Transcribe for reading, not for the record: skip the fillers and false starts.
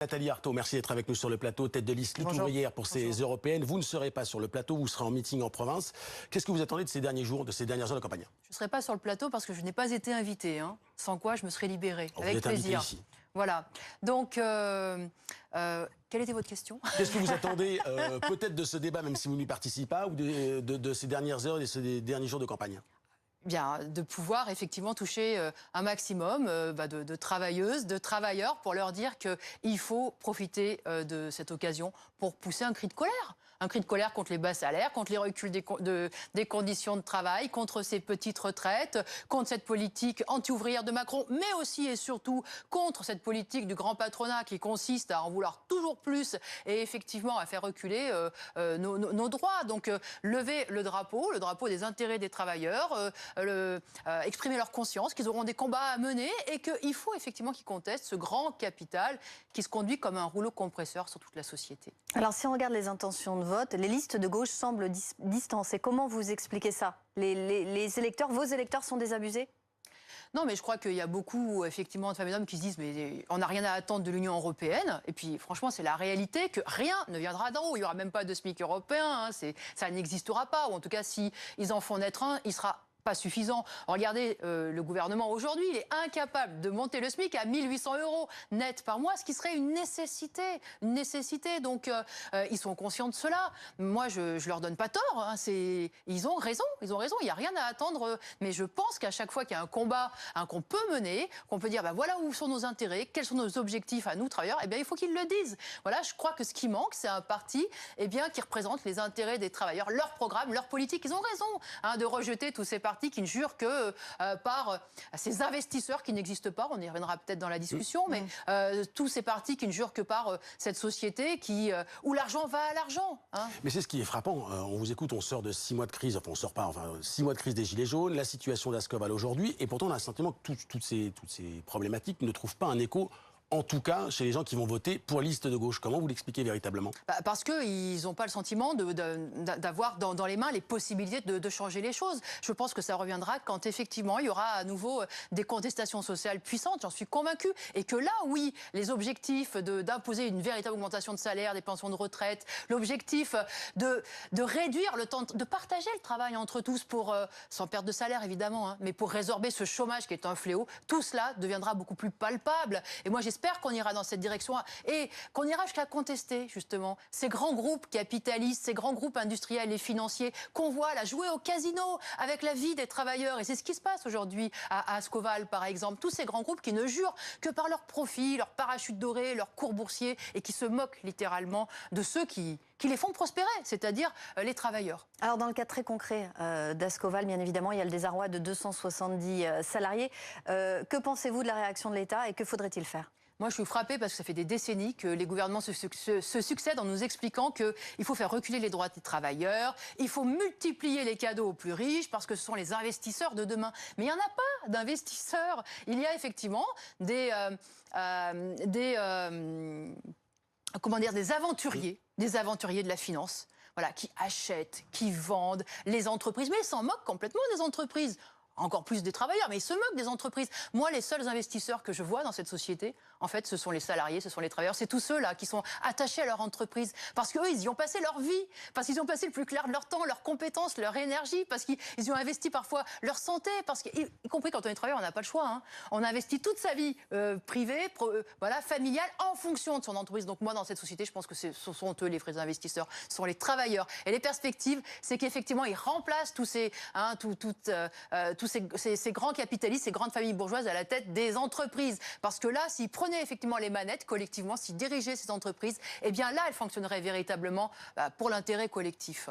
Nathalie Arthaud, merci d'être avec nous sur le plateau, tête de liste lutte ouvrière pour ces européennes. Vous ne serez pas sur le plateau, vous serez en meeting en province. Qu'est-ce que vous attendez de ces derniers jours, de ces dernières heures de campagne? Je ne serai pas sur le plateau parce que je n'ai pas été invitée, hein, sans quoi je me serais libérée, avec plaisir. Ici. Voilà. Donc, quelle était votre question? Qu'est-ce que vous attendez peut-être de ce débat, même si vous n'y participez pas, ou de ces dernières heures et ces derniers jours de campagne? Bien, de pouvoir effectivement toucher un maximum de travailleuses, de travailleurs, pour leur dire qu'il faut profiter de cette occasion pour pousser un cri de colère. Un cri de colère contre les bas salaires, contre les reculs des conditions de travail, contre ces petites retraites, contre cette politique anti-ouvrière de Macron, mais aussi et surtout contre cette politique du grand patronat qui consiste à en vouloir toujours plus et effectivement à faire reculer nos droits. Donc lever le drapeau des intérêts des travailleurs, exprimer leur conscience, qu'ils auront des combats à mener et qu'il faut effectivement qu'ils contestent ce grand capital qui se conduit comme un rouleau compresseur sur toute la société. Alors si on regarde les intentions de vote, les listes de gauche semblent distancées. Comment vous expliquez ça? Les électeurs, vos électeurs sont désabusés? Non, mais je crois qu'il y a beaucoup, effectivement, de femmes et d'hommes qui se disent mais on n'a rien à attendre de l'Union européenne. Et puis, franchement, c'est la réalité que rien ne viendra d'en haut. Il n'y aura même pas de SMIC européen. Hein, ça n'existera pas. Ou en tout cas, si ils en font naître un, il sera pas suffisant. Regardez, le gouvernement aujourd'hui, il est incapable de monter le SMIC à 1 800 € net par mois, ce qui serait une nécessité. Une nécessité. Donc, ils sont conscients de cela. Moi, je leur donne pas tort. Hein, ils ont raison. Ils ont raison. Il n'y a rien à attendre. Mais je pense qu'à chaque fois qu'il y a un combat qu'on peut mener, qu'on peut dire, bah, voilà où sont nos intérêts, quels sont nos objectifs à nous, travailleurs, eh bien, il faut qu'ils le disent. Voilà, je crois que ce qui manque, c'est un parti qui représente les intérêts des travailleurs, leur programme, leur politique. Ils ont raison de rejeter tous ces partis qui ne jurent que par ces investisseurs qui n'existent pas, on y reviendra peut-être dans la discussion, mais tous ces partis qui ne jurent que par cette société où l'argent va à l'argent. Hein. Mais c'est ce qui est frappant, on vous écoute, on sort de 6 mois de crise, enfin on sort pas, 6 mois de crise des Gilets jaunes, la situation d'Ascoval aujourd'hui, et pourtant on a le sentiment que toutes ces problématiques ne trouvent pas un écho, en tout cas chez les gens qui vont voter pour la liste de gauche. Comment vous l'expliquez véritablement? Parce qu'ils n'ont pas le sentiment d'avoir dans les mains les possibilités de changer les choses. Je pense que ça reviendra quand effectivement il y aura à nouveau des contestations sociales puissantes, j'en suis convaincue. Et que là, oui, les objectifs d'imposer une véritable augmentation de salaire, des pensions de retraite, l'objectif de réduire le temps, de partager le travail entre tous sans perte de salaire évidemment, hein, mais pour résorber ce chômage qui est un fléau, tout cela deviendra beaucoup plus palpable. Et moi j'espère qu'on ira dans cette direction et qu'on ira jusqu'à contester justement ces grands groupes capitalistes, ces grands groupes industriels et financiers qu'on voit là jouer au casino avec la vie des travailleurs. Et c'est ce qui se passe aujourd'hui à Ascoval par exemple. Tous ces grands groupes qui ne jurent que par leurs profits, leurs parachutes dorés, leurs cours boursiers et qui se moquent littéralement de ceux qui les font prospérer, c'est-à-dire les travailleurs. Alors dans le cas très concret d'Ascoval, bien évidemment, il y a le désarroi de 270 salariés. Que pensez-vous de la réaction de l'État et que faudrait-il faire ? Moi, je suis frappée parce que ça fait des décennies que les gouvernements se succèdent en nous expliquant qu'il faut faire reculer les droits des travailleurs, il faut multiplier les cadeaux aux plus riches parce que ce sont les investisseurs de demain. Mais il n'y en a pas d'investisseurs. Il y a effectivement des aventuriers de la finance, voilà, qui achètent, qui vendent les entreprises, mais ils s'en moquent complètement des entreprises. Encore plus des travailleurs, mais ils se moquent des entreprises. Moi, les seuls investisseurs que je vois dans cette société, en fait, ce sont les salariés, ce sont les travailleurs. C'est tous ceux-là qui sont attachés à leur entreprise. Parce qu'eux, ils y ont passé leur vie. Parce qu'ils ont passé le plus clair de leur temps, leurs compétences, leur énergie. Parce qu'ils y ont investi parfois leur santé. Parce y compris quand on est travailleur, on n'a pas le choix. Hein. On a investi toute sa vie privée, familiale, en fonction de son entreprise. Donc moi, dans cette société, je pense que ce sont eux les vrais investisseurs. Ce sont les travailleurs. Et les perspectives, c'est qu'effectivement, ils remplacent tous ces grands capitalistes, ces grandes familles bourgeoises à la tête des entreprises. Parce que là, s'ils prenaient effectivement les manettes collectivement, s'ils dirigeaient ces entreprises, eh bien là, elles fonctionneraient véritablement pour l'intérêt collectif.